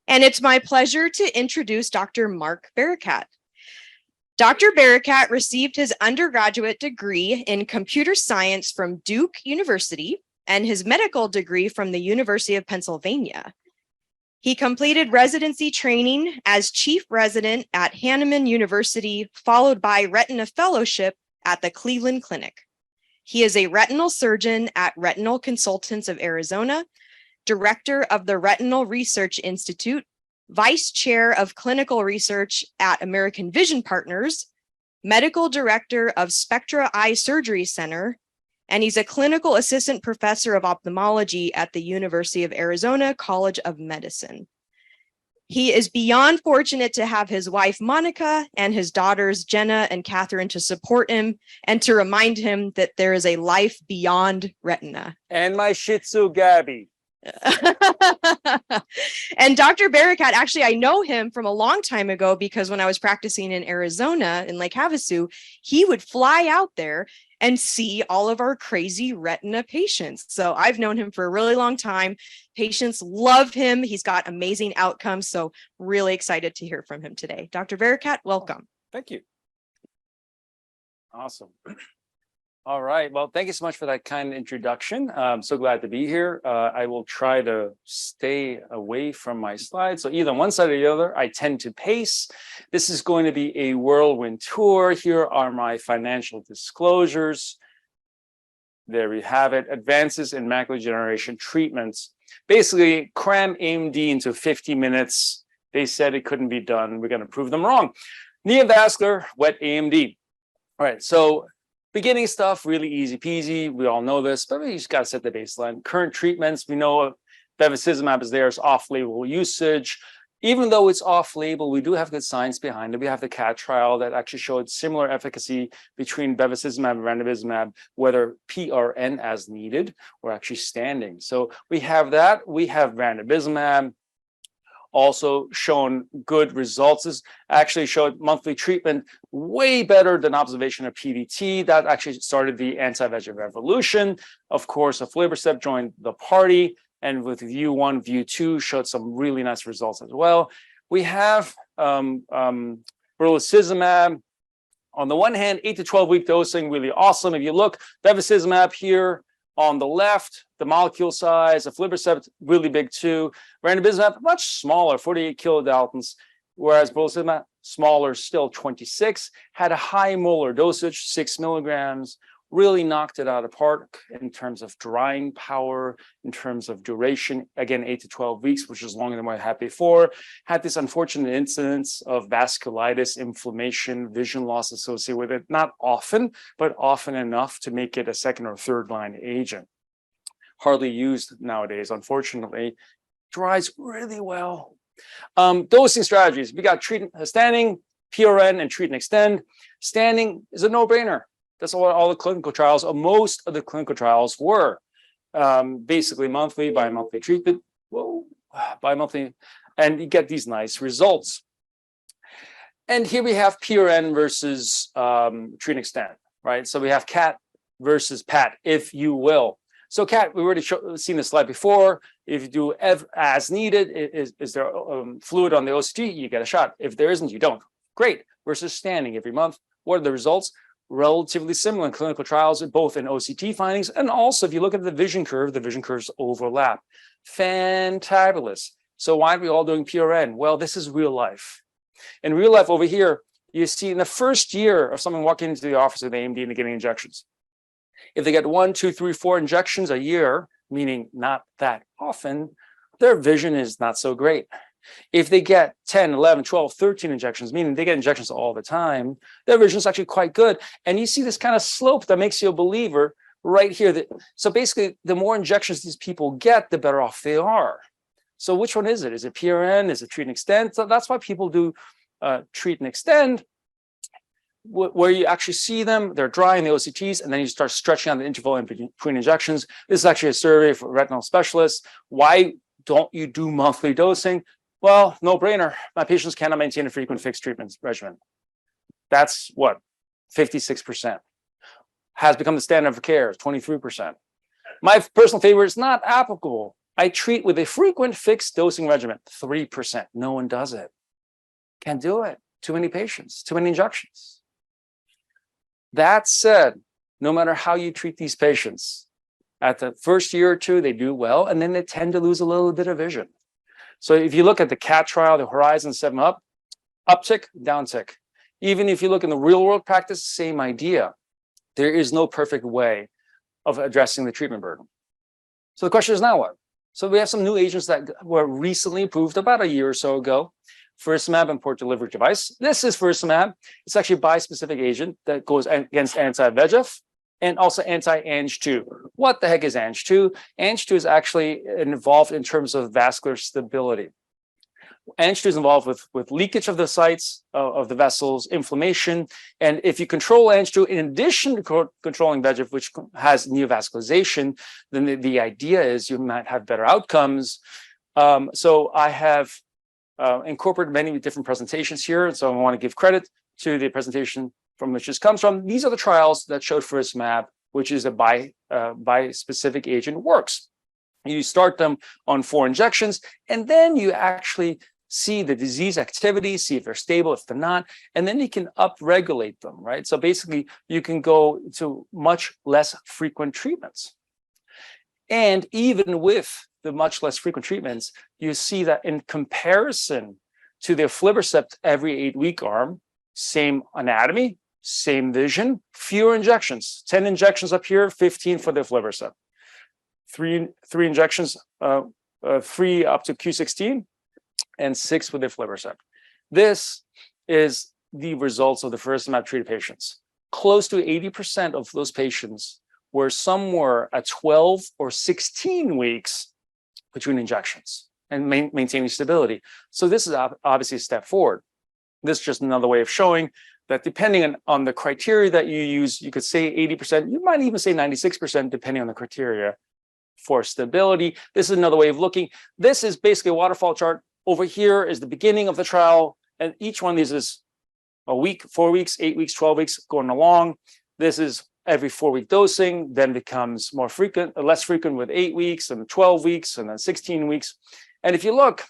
And it's my pleasure to introduce Dr. Mark Barakat. Dr. Barakat received his undergraduate degree in computer science from Duke University and his medical degree from the University of Pennsylvania. He completed residency training as chief resident at Hahnemann University, followed by retina fellowship at the Cleveland Clinic. He is a retinal surgeon at Retinal Consultants of Arizona, director of the Retinal Research Institute, vice chair of clinical research at American Vision Partners, medical director of Spectra Eye Surgery Center, and he's a clinical assistant professor of ophthalmology at the University of Arizona College of Medicine. He is beyond fortunate to have his wife, Monica, and his daughters, Jenna and Catherine, to support him and to remind him that there is a life beyond retina. And my Shih Tzu, Gabby. And Dr. Barakat, actually, I know him from a long time ago because when I was practicing in Arizona in Lake Havasu, he would fly out there and see all of our crazy retina patients. So I've known him for a really long time. Patients love him. He's got amazing outcomes. So really excited to hear from him today. Dr. Barakat, welcome. Thank you. Awesome. All right. Well, thank you so much for that kind introduction. I'm so glad to be here. I will try to stay away from my slides. So either on one side or the other, I tend to pace. This is going to be a whirlwind tour. Here are my financial disclosures. There we have it. Advances in macular degeneration treatments. Basically, cram AMD into 50 minutes. They said it couldn't be done. We're going to prove them wrong. Neovascular, wet AMD. All right. So beginning stuff, really easy peasy. We all know this, but we just got to set the baseline. Current treatments, we know bevacizumab is there as off-label usage. Even though it's off-label, we do have good science behind it. We have the CAT trial that actually showed similar efficacy between bevacizumab and ranibizumab, whether PRN as needed or actually standing. So we have that. We have ranibizumab. Also shown good results. This actually showed monthly treatment way better than observation of PVT. That actually started the anti-VEGF revolution. Of course, aflibercept joined the party, and with view 1, view 2 showed some really nice results as well. We have brolucizumab. On the one hand, 8 to 12 week dosing, really awesome. If you look, bevacizumab here on the left, the molecule size, aflibercept, really big too. Ranibizumab, much smaller, 48 kilodaltons, whereas brolucizumab, smaller, still 26, had a high molar dosage, 6 milligrams, really knocked it out of the park in terms of drying power, in terms of duration, again, 8 to 12 weeks, which is longer than what I had before. Had this unfortunate incidence of vasculitis, inflammation, vision loss associated with it. Not often, but often enough to make it a second or third line agent. Hardly used nowadays, unfortunately. Dries really well. Dosing strategies. We got standing, PRN, and treat and extend. Standing is a no-brainer. That's what all the clinical trials, most of the clinical trials were. Basically monthly, bi-monthly treatment, bi-monthly, and you get these nice results. And here we have PRN versus treat and extend, right? So we have CAT versus PAT, if you will. So CAT, we already seen this slide before. If you do as needed, is there fluid on the OCT, you get a shot. If there isn't, you don't. Great. Versus standing every month. What are the results? Relatively similar in clinical trials, both in OCT findings, and also if you look at the vision curves overlap. Fantabulous. So why are we all doing PRN? Well, this is real life. In real life over here, you see in the first year of someone walking into the office with AMD and getting injections, if they get 1, 2, 3, 4 injections a year, meaning not that often, their vision is not so great. If they get 10, 11, 12, 13 injections, meaning they get injections all the time, their vision is actually quite good. And you see this kind of slope that makes you a believer right here. So basically, the more injections these people get, the better off they are. So which one is it? Is it PRN? Is it treat and extend? So that's why people do treat and extend, where you actually see them, they're dry in the OCTs, and then you start stretching out the interval in between injections. This is actually a survey for retinal specialists. Why don't you do monthly dosing? Well, no brainer. My patients cannot maintain a frequent fixed treatment regimen. That's what, 56%. Has become the standard of care, 23%. My personal favorite is not applicable. I treat with a frequent fixed dosing regimen, 3%. No one does it. Can't do it. Too many patients, too many injections. That said, no matter how you treat these patients, at the first year or two, they do well, and then they tend to lose a little bit of vision. So if you look at the CAT trial, the Horizon 7 uptick, downtick. Even if you look in the real world practice, same idea. There is no perfect way of addressing the treatment burden. So the question is now what? So we have some new agents that were recently approved about a year or so ago. Faricimab and port delivery device. This is faricimab. It's actually a bispecific agent that goes against anti-VEGF and also anti-Ang2. What the heck is Ang2? Ang2 is actually involved in terms of vascular stability. Ang2 is involved with leakage of the sites of the vessels, inflammation. And if you control Ang2 in addition to controlling VEGF, which has neovascularization, then the idea is you might have better outcomes. So I have incorporated many different presentations here. So I want to give credit to the presentation from which this comes from. These are the trials that showed faricimab, which is a bispecific agent, works. You start them on 4 injections, and then you actually see the disease activity, see if they're stable, if they're not, and then you can upregulate them, right? So basically, you can go to much less frequent treatments. And even with the much less frequent treatments, you see that in comparison to the aflibercept every 8-week arm, same anatomy, same vision, fewer injections, 10 injections up here, 15 for the aflibercept. Three injections, 3 up to Q16, and 6 with the aflibercept. This is the results of the faricimab treated patients. Close to 80% of those patients were somewhere at 12 or 16 weeks between injections and maintaining stability. So this is obviously a step forward. This is just another way of showing that depending on the criteria that you use, you could say 80%, you might even say 96%, depending on the criteria for stability. This is another way of looking. This is basically a waterfall chart. Over here is the beginning of the trial, and each one of these is a week, 4 weeks, 8 weeks, 12 weeks going along. This is every 4-week dosing, then becomes more frequent, less frequent with 8 weeks and 12 weeks and then 16 weeks. And if you look,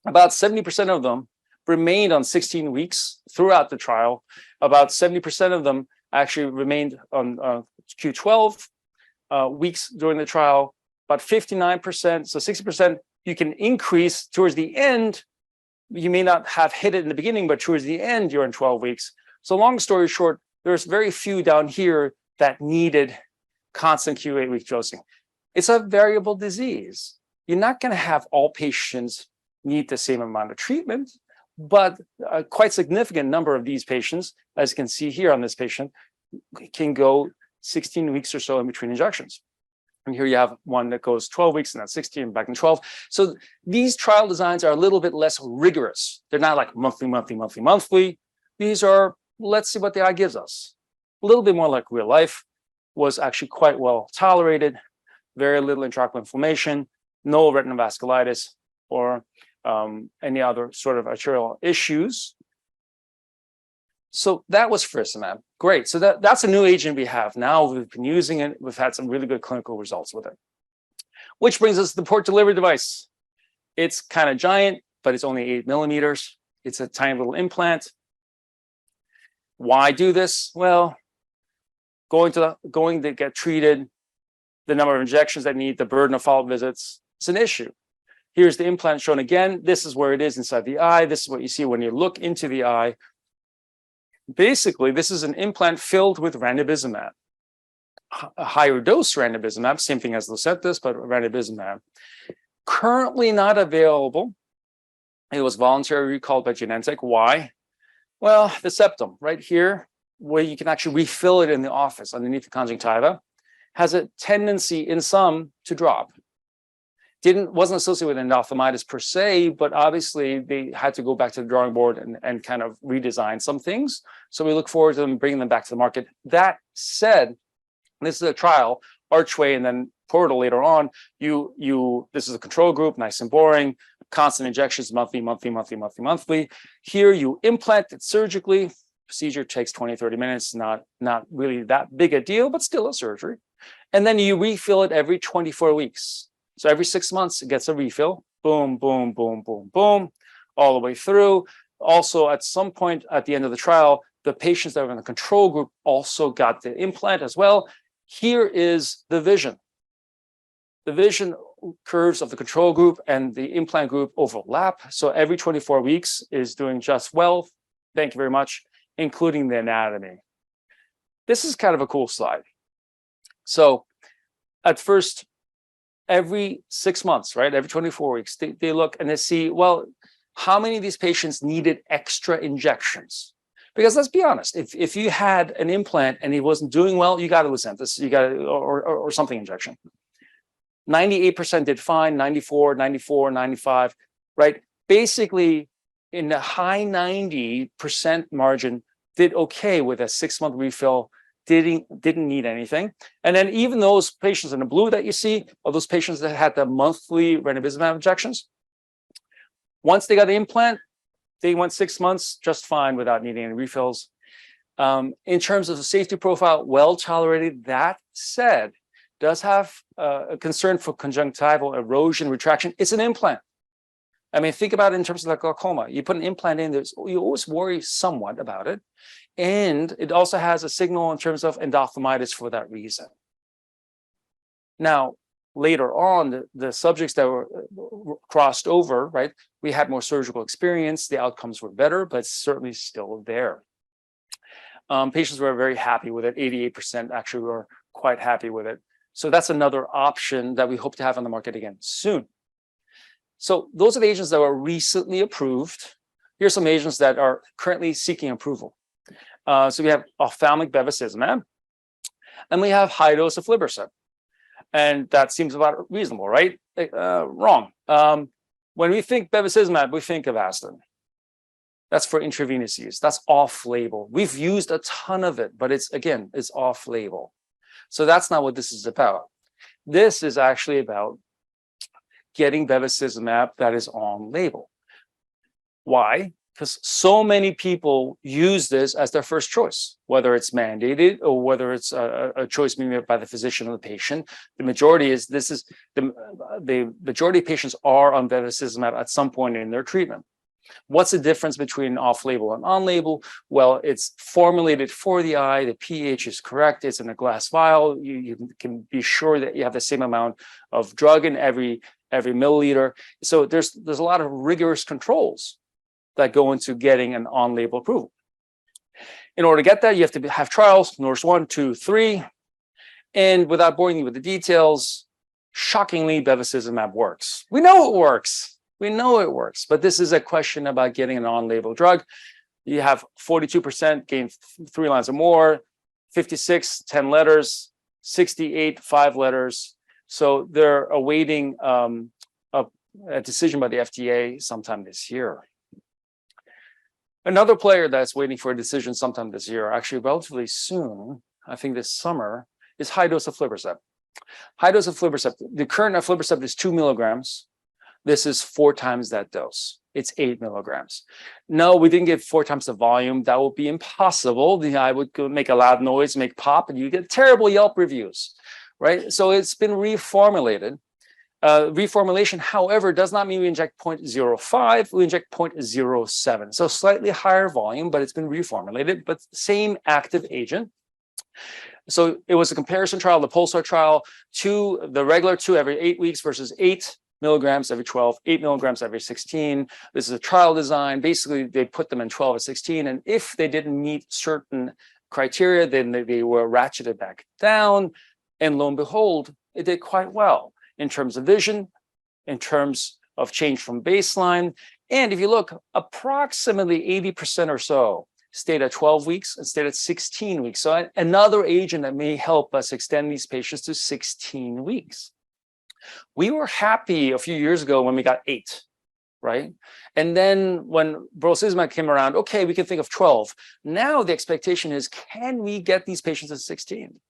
about 70% of them remained on 16 weeks throughout the trial. About 70% of them actually remained on Q12 weeks during the trial. About 59%, so 60%, you can increase towards the end. You may not have hit it in the beginning, but towards the end, you're in 12 weeks. So long story short, there's very few down here that needed constant Q8-week dosing. It's a variable disease. You're not going to have all patients need the same amount of treatment, but a quite significant number of these patients, as you can see here on this patient, can go 16 weeks or so in between injections. And here you have one that goes 12 weeks and then 16 back in 12. So these trial designs are a little bit less rigorous. They're not like monthly. These are, let's see what the eye gives us. A little bit more like real life, was actually quite well tolerated, very little intraocular inflammation, no retinal vasculitis or any other sort of arterial issues. So that was faricimab. Great. So that's a new agent we have now. We've been using it. We've had some really good clinical results with it. Which brings us to the port delivery device. It's kind of giant, but it's only 8 millimeters. It's a tiny little implant. Why do this? Well, going to get treated, the number of injections that need, the burden of follow-up visits, it's an issue. Here's the implant shown again. This is where it is inside the eye. This is what you see when you look into the eye. Basically, this is an implant filled with ranibizumab, a higher dose ranibizumab, same thing as Lucentis, but ranibizumab. Currently not available. It was voluntarily recalled by Genentech. Why? Well, the septum right here, where you can actually refill it in the office underneath the conjunctiva, has a tendency in some to drop. Wasn't associated with endophthalmitis per se, but obviously they had to go back to the drawing board and kind of redesign some things. So we look forward to them bringing them back to the market. That said, this is a trial, Archway and then Portal later on. This is a control group, nice and boring, constant injections, monthly. Here you implant it surgically. Procedure takes 20, 30 minutes, not really that big a deal, but still a surgery. And then you refill it every 24 weeks. So every 6 months, it gets a refill. Boom, boom, boom, boom, boom, all the way through. Also, at some point at the end of the trial, the patients that were in the control group also got the implant as well. Here is the vision. The vision curves of the control group and the implant group overlap. So every 24 weeks is doing just well. Thank you very much, including the anatomy. This is kind of a cool slide. So at first, every 6 months, right? Every 24 weeks, they look and they see, well, how many of these patients needed extra injections? Because let's be honest, if you had an implant and it wasn't doing well, you got to Lucentis, you got to, or something injection. 98% did fine, 94, 94, 95, right? Basically, in the high 90% margin, did okay with a 6-month refill, didn't need anything. And then even those patients in the blue that you see are those patients that had the monthly ranibizumab injections. Once they got the implant, they went 6 months just fine without needing any refills. In terms of the safety profile, well tolerated. That said, does have a concern for conjunctival erosion, retraction. It's an implant. I mean, think about it in terms of like glaucoma. You put an implant in, you always worry somewhat about it. And it also has a signal in terms of endophthalmitis for that reason. Now, later on, the subjects that were crossed over, right, we had more surgical experience. The outcomes were better, but certainly still there. Patients were very happy with it. 88% actually were quite happy with it. So that's another option that we hope to have on the market again soon. So those are the agents that were recently approved. Here's some agents that are currently seeking approval. So we have ophthalmic bevacizumab, and we have high dose of aflibercept. And that seems about reasonable, right? Wrong. When we think bevacizumab, we think of Avastin. That's for intravenous use. That's off-label. We've used a ton of it, but it's off-label. So that's not what this is about. This is actually about getting bevacizumab that is on label. Why? Because so many people use this as their first choice, whether it's mandated or whether it's a choice being made by the physician or the patient. The majority is the majority of patients are on bevacizumab at some point in their treatment. What's the difference between off-label and on-label? Well, it's formulated for the eye. The pH is correct. It's in a glass vial. You can be sure that you have the same amount of drug in every milliliter. So there's a lot of rigorous controls that go into getting an on-label approval. In order to get that, you have to have trials, NORSE 1, 2, 3. And without boring you with the details, shockingly, bevacizumab works. We know it works. We know it works, but this is a question about getting an on-label drug. You have 42% gain 3 lines or more, 56, 10 letters, 68, 5 letters. So they're awaiting a decision by the FDA sometime this year. Another player that's waiting for a decision sometime this year, actually relatively soon, I think this summer, is high dose of aflibercept. High dose of aflibercept, the current aflibercept is 2 milligrams. This is 4 times that dose. It's 8 milligrams. No, we didn't get 4 times the volume. That would be impossible. The eye would make a loud noise, make pop, and you get terrible Yelp reviews, right? So it's been reformulated. Reformulation, however, does not mean we inject 0.05, we inject 0.07. So slightly higher volume, but it's been reformulated, but same active agent. So it was a comparison trial, the Pulsar trial, to the regular 2 every 8 weeks versus 8 milligrams every 12, 8 milligrams every 16. This is a trial design. Basically, they put them in 12 or 16. And if they didn't meet certain criteria, then they were ratcheted back down. And lo and behold, it did quite well in terms of vision, in terms of change from baseline. And if you look, approximately 80% or so stayed at 12 weeks and stayed at 16 weeks. So another agent that may help us extend these patients to 16 weeks. We were happy a few years ago when we got 8, right? And then when brolucizumab came around, okay, we can think of 12. Now the expectation is, can we get these patients at 16?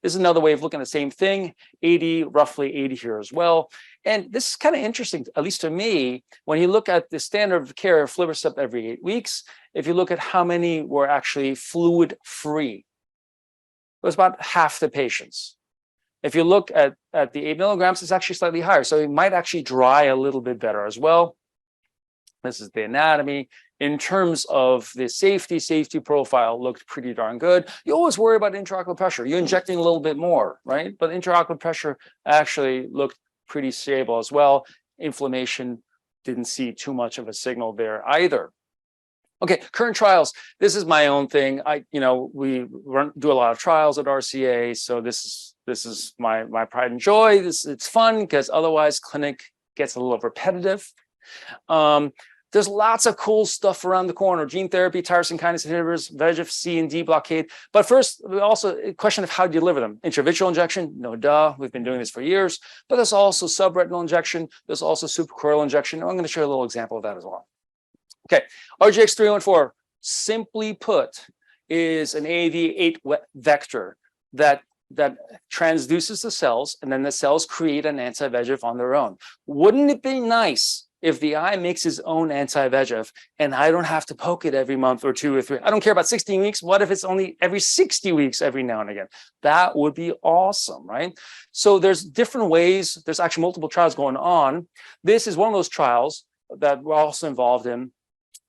This is another way of looking at the same thing, 80, roughly 80 here as well. And this is kind of interesting, at least to me, when you look at the standard of care of aflibercept every 8 weeks, if you look at how many were actually fluid-free, it was about half the patients. If you look at the 8 milligrams, it's actually slightly higher. So it might actually dry a little bit better as well. This is the anatomy. In terms of the safety profile looked pretty darn good. You always worry about intraocular pressure. You're injecting a little bit more, right? But intraocular pressure actually looked pretty stable as well. Inflammation, didn't see too much of a signal there either. Okay, current trials. This is my own thing. We do a lot of trials at RCA, so this is my pride and joy. It's fun because otherwise clinic gets a little repetitive. There's lots of cool stuff around the corner: gene therapy, tyrosine kinase inhibitors, VEGF C and D blockade. But first, also a question of how to deliver them. Intravitreal injection, no duh. We've been doing this for years. But there's also subretinal injection. There's also suprachoroidal injection. I'm going to show you a little example of that as well. Okay, RGX-314, simply put, is an AAV8 vector that transduces the cells, and then the cells create an anti-VEGF on their own. Wouldn't it be nice if the eye makes its own anti-VEGF and I don't have to poke it every month or 2 or 3? I don't care about 16 weeks. What if it's only every 60 weeks every now and again? That would be awesome, right? So there's different ways. There's actually multiple trials going on. This is one of those trials that we're also involved in,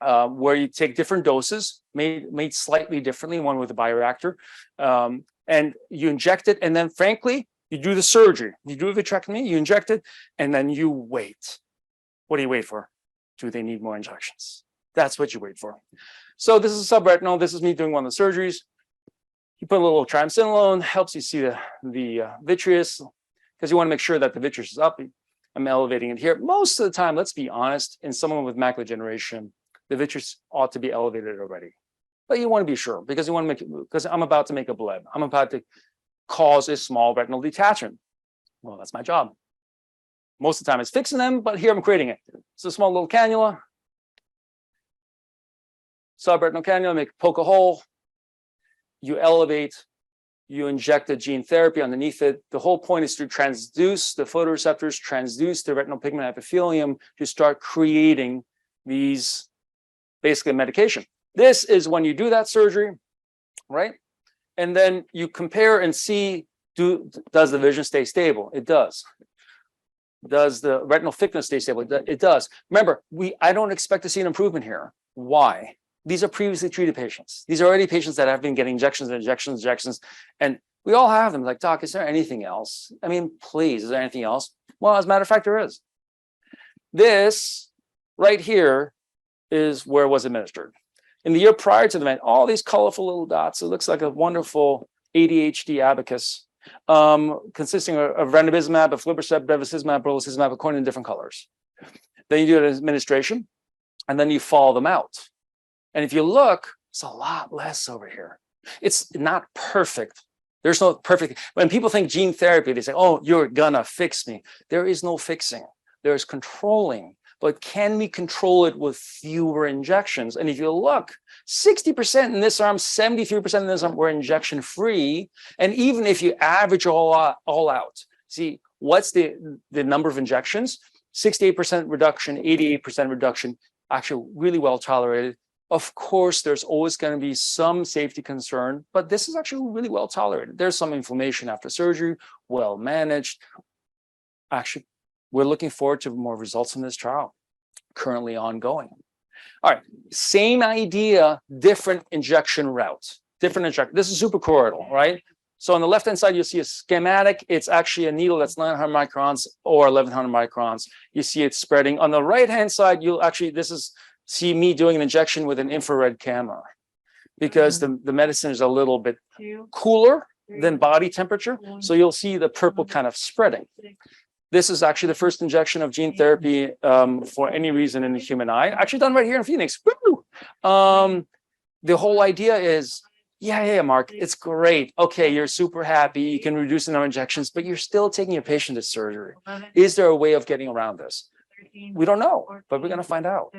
where you take different doses, made slightly differently, one with a bioreactor, and you inject it, and then frankly, you do the surgery. You do a vitrectomy, you inject it, and then you wait. What do you wait for? Do they need more injections? That's what you wait for. So this is subretinal. This is me doing one of the surgeries. You put a little triamcinolone, helps you see the vitreous, because you want to make sure that the vitreous is up. I'm elevating it here. Most of the time, let's be honest, in someone with macular degeneration, the vitreous ought to be elevated already. But you want to be sure, because you want to make it, because I'm about to make a bleb. I'm about to cause a small retinal detachment. Well, that's my job. Most of the time it's fixing them, but here I'm creating it. It's a small little cannula. Subretinal cannula, poke a hole. You elevate, you inject a gene therapy underneath it. The whole point is to transduce the photoreceptors, transduce the retinal pigment epithelium to start creating these, basically medication. This is when you do that surgery, right? And then you compare and see, does the vision stay stable? It does. Does the retinal thickness stay stable? It does. Remember, I don't expect to see an improvement here. Why? These are previously treated patients. These are already patients that have been getting injections, and we all have them. Like, doc, is there anything else? I mean, please, is there anything else? Well, as a matter of fact, there is. This right here is where it was administered. In the year prior to the event, all these colorful little dots, it looks like a wonderful ADHD abacus, consisting of ranibizumab, aflibercept, bevacizumab, brolucizumab, according to different colors. Then you do an administration, and then you follow them out. And if you look, it's a lot less over here. It's not perfect. There's no perfect. When people think gene therapy, they say, oh, you're gonna fix me. There is no fixing. There's controlling. But can we control it with fewer injections? And if you look, 60% in this arm, 73% in this arm were injection free. And even if you average all out, see, what's the number of injections? 68% reduction, 88% reduction, actually really well tolerated. Of course, there's always going to be some safety concern, but this is actually really well tolerated. There's some inflammation after surgery, well managed. Actually, we're looking forward to more results in this trial, currently ongoing. All right, same idea, different injection route, different injection. This is suprachoroidal, right? So on the left-hand side, you'll see a schematic. It's actually a needle that's 900 microns or 1100 microns. You see it spreading. On the right-hand side, you'll actually, see me doing an injection with an infrared camera, because the medicine is a little bit cooler than body temperature. So you'll see the purple kind of spreading. This is actually the first injection of gene therapy for any reason in the human eye, actually done right here in Phoenix. Woo! The whole idea is, yeah, Mark, it's great. Okay, you're super happy. You can reduce the number of injections, but you're still taking your patient to surgery. Is there a way of getting around this? We don't know, but we're going to find out.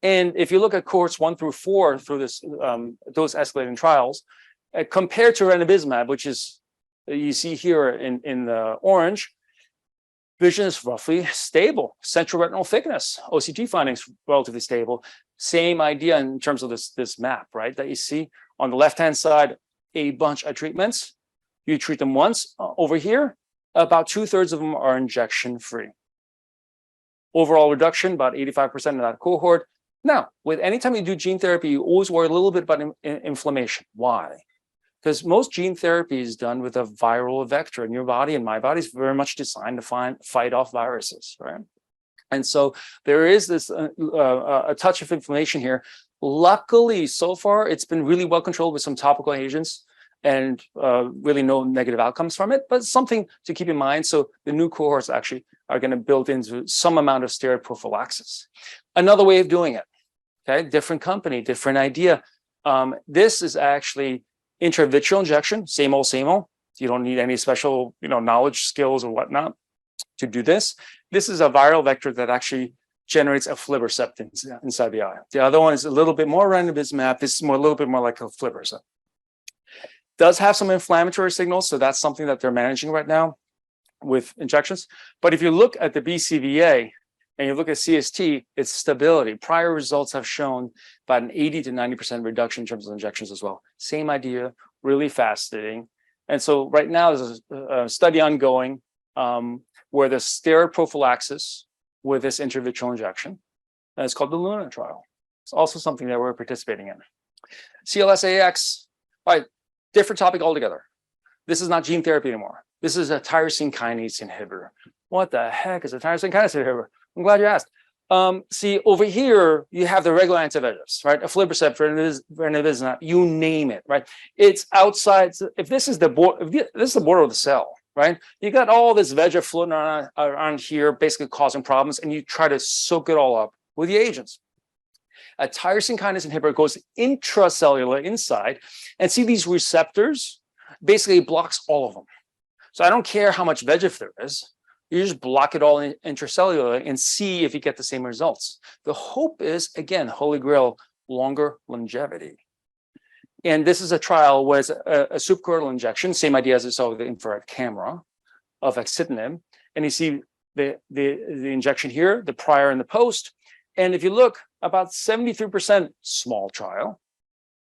And if you look at cohorts 1 through 4 through this dose escalating trials, compared to ranibizumab, which is you see here in the orange, vision is roughly stable. Central retinal thickness, OCT findings relatively stable. Same idea in terms of this map, right? That you see on the left-hand side, a bunch of treatments. You treat them once. Over here, about 2/3 of them are injection-free. Overall reduction, about 85% of that cohort. Now, with anytime you do gene therapy, you always worry a little bit about inflammation. Why? Because most gene therapy is done with a viral vector, and your body and my body is very much designed to fight off viruses, right? And so there is this a touch of inflammation here. Luckily, so far, it's been really well controlled with some topical agents and really no negative outcomes from it, but something to keep in mind. So the new cohorts actually are going to build into some amount of steroid prophylaxis. Another way of doing it, okay? Different company, different idea. This is actually intravitreal injection, same old, same old. You don't need any special, knowledge, skills, or whatnot to do this. This is a viral vector that actually generates aflibercept inside the eye. The other one is a little bit more ranibizumab. This is a little bit more like aflibercept. Does have some inflammatory signals, so that's something that they're managing right now with injections. But if you look at the BCVA and you look at CST, it's stability. Prior results have shown about an 80 to 90% reduction in terms of injections as well. Same idea, really fascinating. And so right now there's a study ongoing where the steroid prophylaxis with this intravitreal injection, and it's called the LUNA trial. It's also something that we're participating in. CLS-AX, all right, different topic altogether. This is not gene therapy anymore. This is a tyrosine kinase inhibitor. What the heck is a tyrosine kinase inhibitor? I'm glad you asked. See, over here, you have the regular anti-VEGFs, right? Aflibercept, ranibizumab, you name it, right? It's outside. If this is the border of the cell, right? You got all this VEGF floating around here, basically causing problems, and you try to soak it all up with the agents. A tyrosine kinase inhibitor goes intracellular inside, and see these receptors, basically blocks all of them. So I don't care how much VEGF there is. You just block it all intracellular and see if you get the same results. The hope is, again, holy grail, longer longevity. And this is a trial where it's a suprachoroidal injection, same idea as I saw with the infrared camera of axitinib. And you see the injection here, the prior and the post. And if you look, about 73% small trial,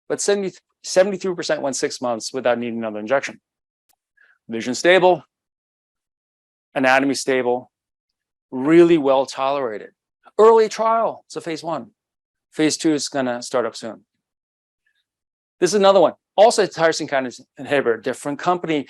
but 73% went 6 months without needing another injection. Vision stable, anatomy stable, really well tolerated. Early trial, it's a phase 1. Phase 2 is going to start up soon. This is another one, also a tyrosine kinase inhibitor, different company,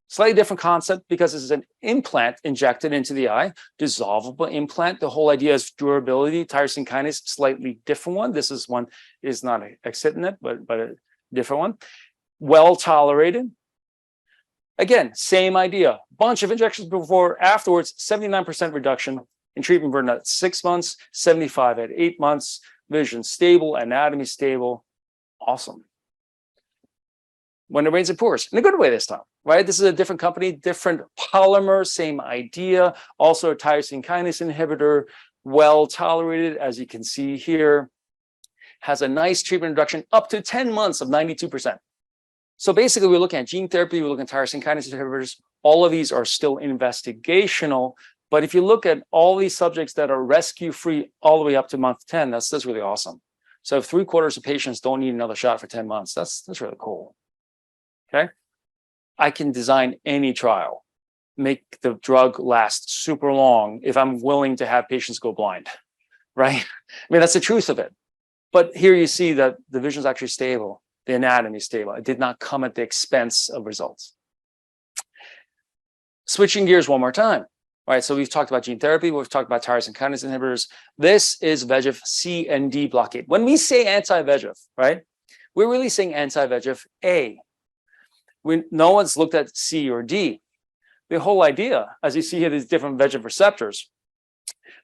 slightly different concept because this is an implant injected into the eye, dissolvable implant. The whole idea is durability. Tyrosine kinase, slightly different one. This is one is not axitinib, but a different one. Well tolerated. Again, same idea. Bunch of injections before, afterwards, 79% reduction in treatment burden at 6 months, 75 at 8 months. Vision stable, anatomy stable. Awesome. When it rains, it pours in a good way this time, right? This is a different company, different polymer, same idea. Also a tyrosine kinase inhibitor, well tolerated, as you can see here. Has a nice treatment reduction up to 10 months of 92%. So basically, we're looking at gene therapy, we're looking at tyrosine kinase inhibitors. All of these are still investigational. But if you look at all these subjects that are rescue-free all the way up to month 10, that's really awesome. So if 3/4 of patients don't need another shot for 10 months, that's really cool. Okay, I can design any trial, make the drug last super long if I'm willing to have patients go blind, right? I mean, that's the truth of it. But here you see that the vision is actually stable, the anatomy is stable. It did not come at the expense of results. Switching gears one more time, right? So we've talked about gene therapy, we've talked about tyrosine kinase inhibitors. This is VEGF C and D blockade. When we say anti-VEGF, right, we're really saying anti-VEGF A. No one's looked at C or D. The whole idea, as you see here, these different VEGF receptors.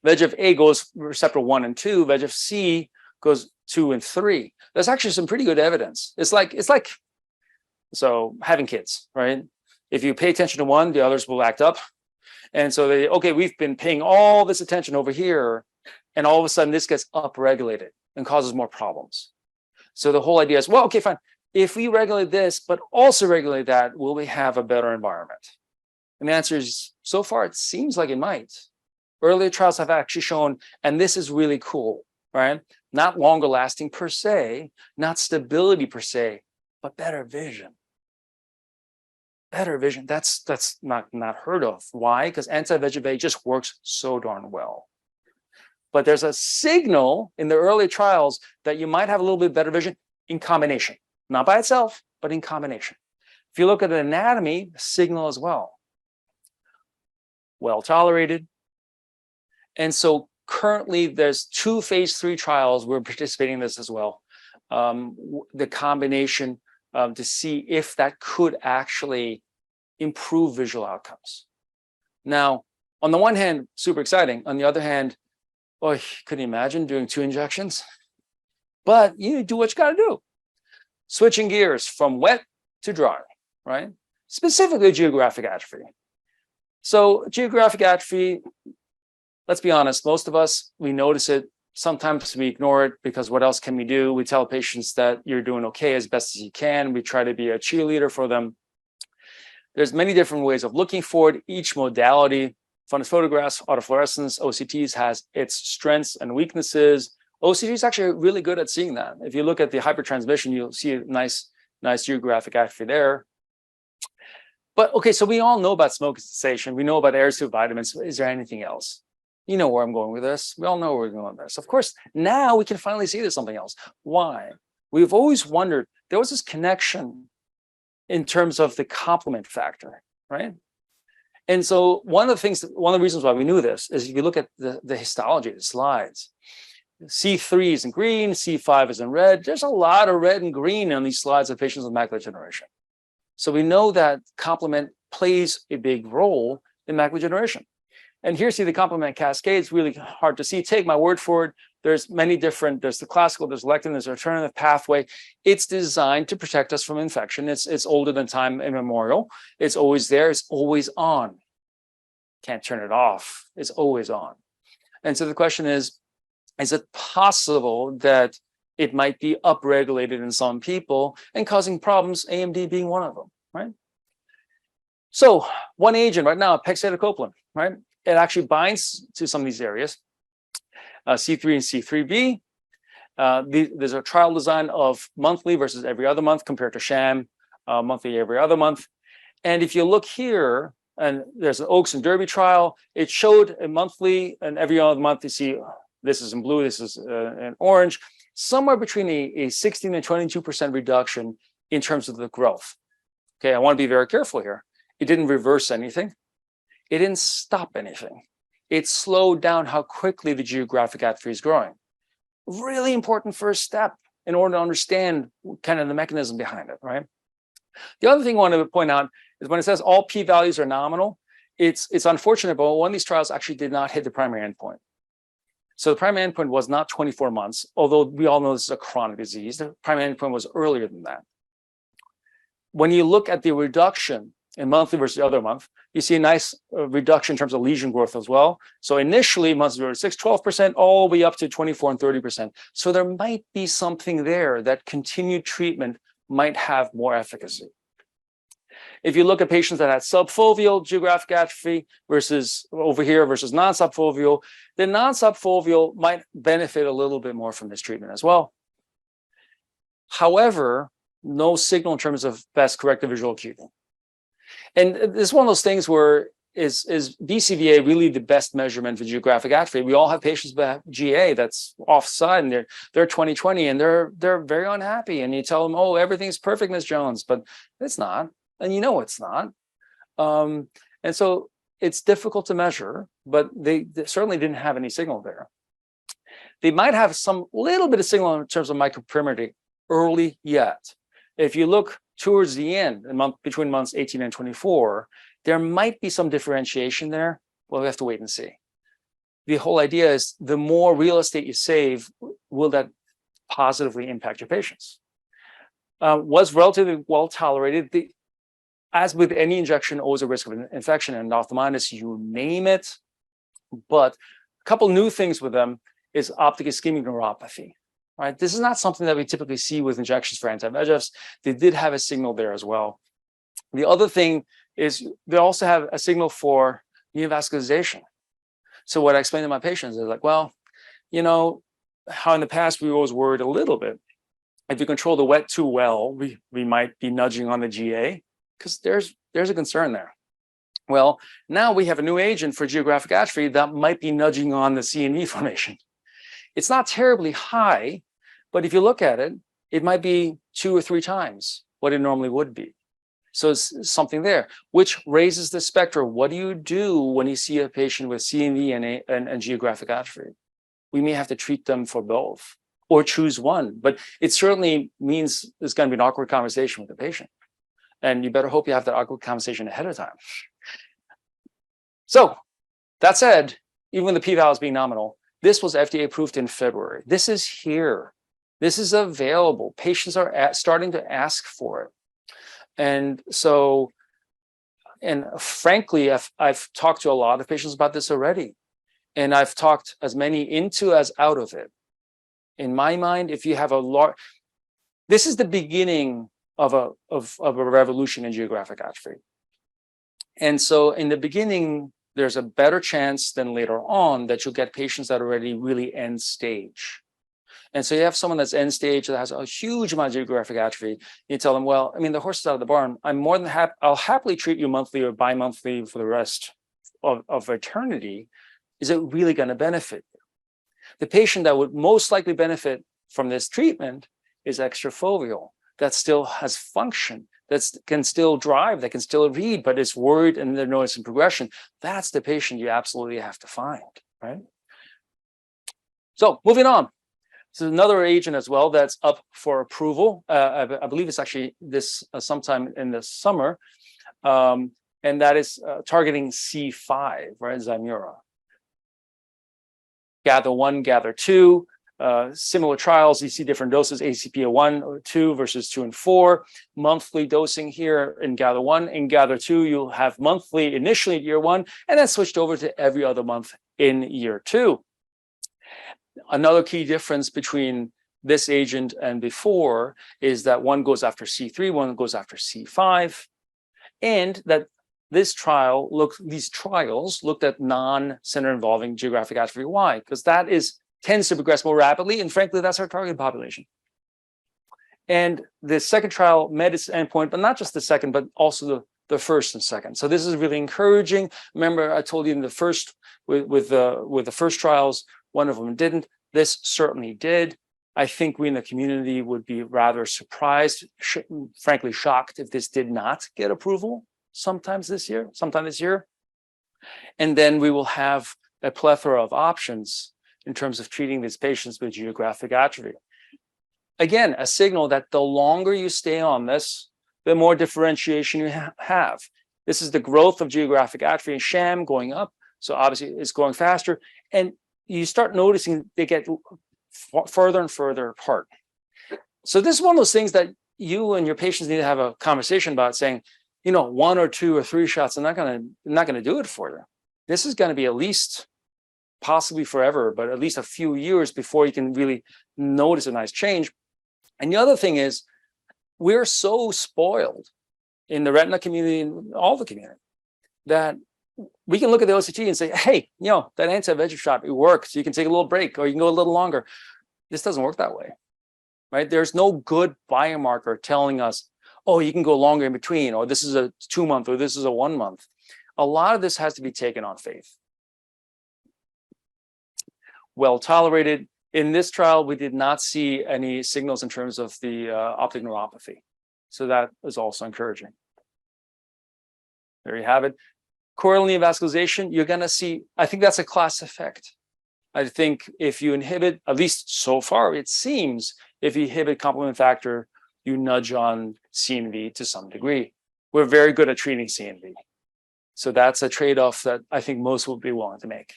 VEGF A goes receptor 1 and 2. VEGF C goes 2 and 3. There's actually some pretty good evidence. It's like so having kids, right? If you pay attention to one, the others will act up. And so we've been paying all this attention over here, and all of a sudden this gets upregulated and causes more problems. So the whole idea is, well, okay, fine. If we regulate this, but also regulate that, will we have a better environment? And the answer is, so far, it seems like it might. Earlier trials have actually shown, and this is really cool, right? Not longer lasting per se, not stability per se, but better vision. Better vision. That's not heard of. Why? Because anti-VEGF just works so darn well. But there's a signal in the early trials that you might have a little bit better vision in combination, not by itself, but in combination. If you look at the anatomy, signal as well. Well tolerated. And so currently there's 2 phase 3 trials. We're participating in this as well. The combination to see if that could actually improve visual outcomes. Now, on the one hand, super exciting. On the other hand, oh, could you imagine doing 2 injections? But you do what you got to do. Switching gears from wet to dry, right? Specifically geographic atrophy. So geographic atrophy, let's be honest, most of us, we notice it. Sometimes we ignore it because what else can we do? We tell patients that you're doing okay as best as you can. We try to be a cheerleader for them. There's many different ways of looking for it. Each modality, fundus photographs, autofluorescence, OCTs has its strengths and weaknesses. OCT is actually really good at seeing that. If you look at the hypertransmission, you'll see a nice geographic atrophy there. But okay, so we all know about smoke cessation. We know about air-suit vitamins. Is there anything else? You know where I'm going with this. We all know where we're going with this. Of course, now we can finally see there's something else. Why? We've always wondered, there was this connection in terms of the complement factor, right? And so one of the reasons why we knew this is if you look at the histology, the slides, C3 is in green, C5 is in red. There's a lot of red and green on these slides of patients with macular degeneration. So we know that complement plays a big role in macular degeneration. And here, see the complement cascade. It's really hard to see. Take my word for it. There's many different, there's the classical, there's lectin, there's alternative pathway. It's designed to protect us from infection. It's older than time immemorial. It's always there. It's always on. Can't turn it off. It's always on. And so the question is it possible that it might be upregulated in some people and causing problems, AMD being one of them, right? So one agent right now, pegcetacoplan, right? It actually binds to some of these areas, C3 and C3b. There's a trial design of monthly versus every other month compared to sham, monthly every other month. And if you look here, and there's an Oaks and Derby trial, it showed a monthly and every other month. You see, this is in blue, this is in orange, somewhere between a 16 and 22% reduction in terms of the growth. Okay, I want to be very careful here. It didn't reverse anything. It didn't stop anything. It slowed down how quickly the geographic atrophy is growing. Really important first step in order to understand kind of the mechanism behind it, right? The other thing I want to point out is when it says all p-values are nominal, it's unfortunate, but one of these trials actually did not hit the primary endpoint. So the primary endpoint was not 24 months, although we all know this is a chronic disease. The primary endpoint was earlier than that. When you look at the reduction in monthly versus the other month, you see a nice reduction in terms of lesion growth as well. So initially, months 0 to 6, 12%, all the way up to 24 and 30%. So there might be something there that continued treatment might have more efficacy. If you look at patients that had subfoveal geographic atrophy versus over here versus non-subfoveal, the non-subfoveal might benefit a little bit more from this treatment as well. However, no signal in terms of best corrective visual acuity. And this is one of those things where is BCVA really the best measurement for geographic atrophy? We all have patients with GA that's offside and they're 20/20 and they're very unhappy. And you tell them, oh, everything's perfect, Ms. Jones, but it's not. And you know it's not. And so it's difficult to measure, but they certainly didn't have any signal there. They might have some little bit of signal in terms of microperimetry early yet. If you look towards the end, between months 18 and 24, there might be some differentiation there. Well, we have to wait and see. The whole idea is the more real estate you save, will that positively impact your patients? Was relatively well tolerated. As with any injection, always a risk of infection and endophthalmitis, you name it. But a couple new things with them is optic ischemic neuropathy. Right? This is not something that we typically see with injections for anti-VEGFs. They did have a signal there as well. The other thing is they also have a signal for neovascularization. So what I explain to my patients is like, well, you know, how in the past we were always worried a little bit. If you control the wet too well, we might be nudging on the GA. Because there's a concern there. Well, now we have a new agent for geographic atrophy that might be nudging on the CNV formation. It's not terribly high, but if you look at it, it might be 2 or 3 times what it normally would be. So it's something there, which raises the spectrum. What do you do when you see a patient with CNV and geographic atrophy? We may have to treat them for both or choose one, but it certainly means there's going to be an awkward conversation with the patient. And you better hope you have that awkward conversation ahead of time. So that said, even when the p-value is being nominal, this was FDA approved in February. This is here. This is available. Patients are starting to ask for it. And so, and frankly, I've talked to a lot of patients about this already. And I've talked as many into as out of it. In my mind, if you have a large, this is the beginning of a revolution in geographic atrophy. And so in the beginning, there's a better chance than later on that you'll get patients that are already really end stage. And so you have someone that's end stage that has a huge amount of geographic atrophy. You tell them, well, I mean, the horse is out of the barn. I'm more than happy. I'll happily treat you monthly or bi-monthly for the rest of eternity. Is it really going to benefit you? The patient that would most likely benefit from this treatment is extrafoveal, that still has function, that can still drive, that can still read, but is worried and they're noticing progression. That's the patient you absolutely have to find, right? So moving on. This is another agent as well that's up for approval. I believe it's actually this sometime in the summer, and that is targeting C5, right, Zimura. Gather 1, Gather 2, similar trials. You see different doses, ACP 1 or 2 versus 2 and 4. Monthly dosing here in Gather 1. In Gather 2, you'll have monthly initially at year 1, and then switched over to every other month in year 2. Another key difference between this agent and before is that one goes after C3, one goes after C5, and that these trials looked at non-center involving geographic atrophy. Why? Because that tends to progress more rapidly, and frankly, that's our target population. And the second trial met its endpoint, but not just the second, but also the first and second. So this is really encouraging. Remember, I told you in the first with the first trials, one of them didn't. This certainly did. I think we in the community would be rather surprised, frankly shocked, if this did not get approval sometime this year. And then we will have a plethora of options in terms of treating these patients with geographic atrophy. Again, a signal that the longer you stay on this, the more differentiation you have. This is the growth of geographic atrophy in sham going up. So obviously it's going faster. And you start noticing they get further and further apart. So this is one of those things that you and your patients need to have a conversation about, saying, you know, 1 or 2 or 3 shots are not going to do it for you. This is going to be at least, possibly forever, but at least a few years before you can really notice a nice change. And the other thing is, we're so spoiled in the retina community and all the community that we can look at the OCT and say, hey, you know, that anti-VEGF shot, it works. You can take a little break or you can go a little longer. This doesn't work that way, right? There's no good biomarker telling us, oh, you can go longer in between, or this is a 2-month, or this is a 1 month. A lot of this has to be taken on faith. Well tolerated. In this trial, we did not see any signals in terms of the optic neuropathy. So that is also encouraging. There you have it. Choroidal neovascularization, you're going to see, I think that's a class effect. I think if you inhibit, at least so far, it seems, if you inhibit complement factor, you nudge on CNV to some degree. We're very good at treating CNV. So that's a trade-off that I think most will be willing to make.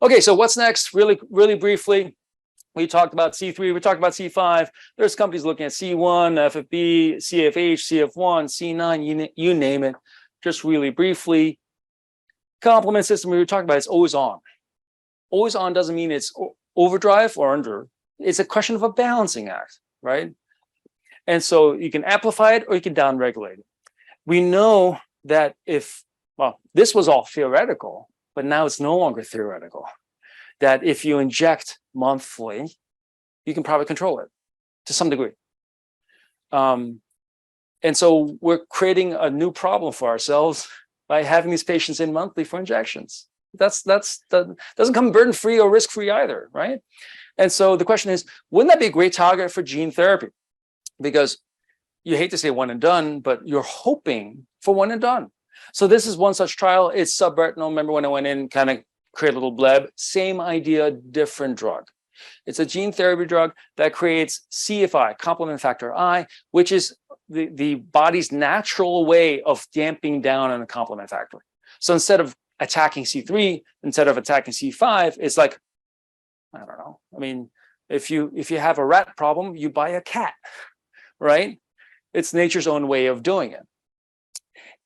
Okay, so what's next? Really briefly, we talked about C3, we talked about C5. There's companies looking at C1, FFB, CFH, CF1, C9, you name it. Just really briefly, complement system we were talking about, it's always on. Always on doesn't mean it's overdrive or under. It's a question of a balancing act, right? And so you can amplify it or you can downregulate it. We know that this was all theoretical, but now it's no longer theoretical. That if you inject monthly, you can probably control it to some degree. And so we're creating a new problem for ourselves by having these patients in monthly for injections. That doesn't come burden-free or risk-free either, right? And so the question is, wouldn't that be a great target for gene therapy? Because you hate to say one and done, but you're hoping for one and done. So this is one such trial. It's subretinal. Remember when I went in, kind of create a little bleb? Same idea, different drug. It's a gene therapy drug that creates CFI, complement factor I, which is the body's natural way of damping down on a complement factor. So instead of attacking C3, instead of attacking C5, it's like, I don't know. I mean, if you have a rat problem, you buy a cat, right? It's nature's own way of doing it.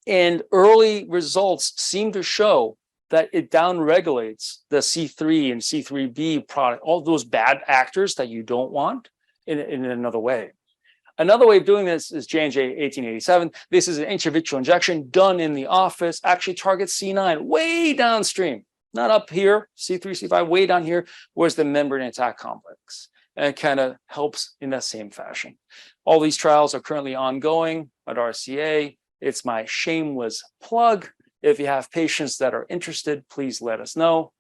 And early results seem to show that it downregulates the C3 and C3b product, all those bad actors that you don't want in another way. Another way of doing this is J&J 1887. This is an intravitreal injection done in the office, actually targets C9 way downstream, not up here, C3, C5, way down here, where's the membrane attack complex. And it kind of helps in that same fashion. All these trials are currently ongoing at RCA. It's my shameless plug. If you have patients that are interested, please let us know.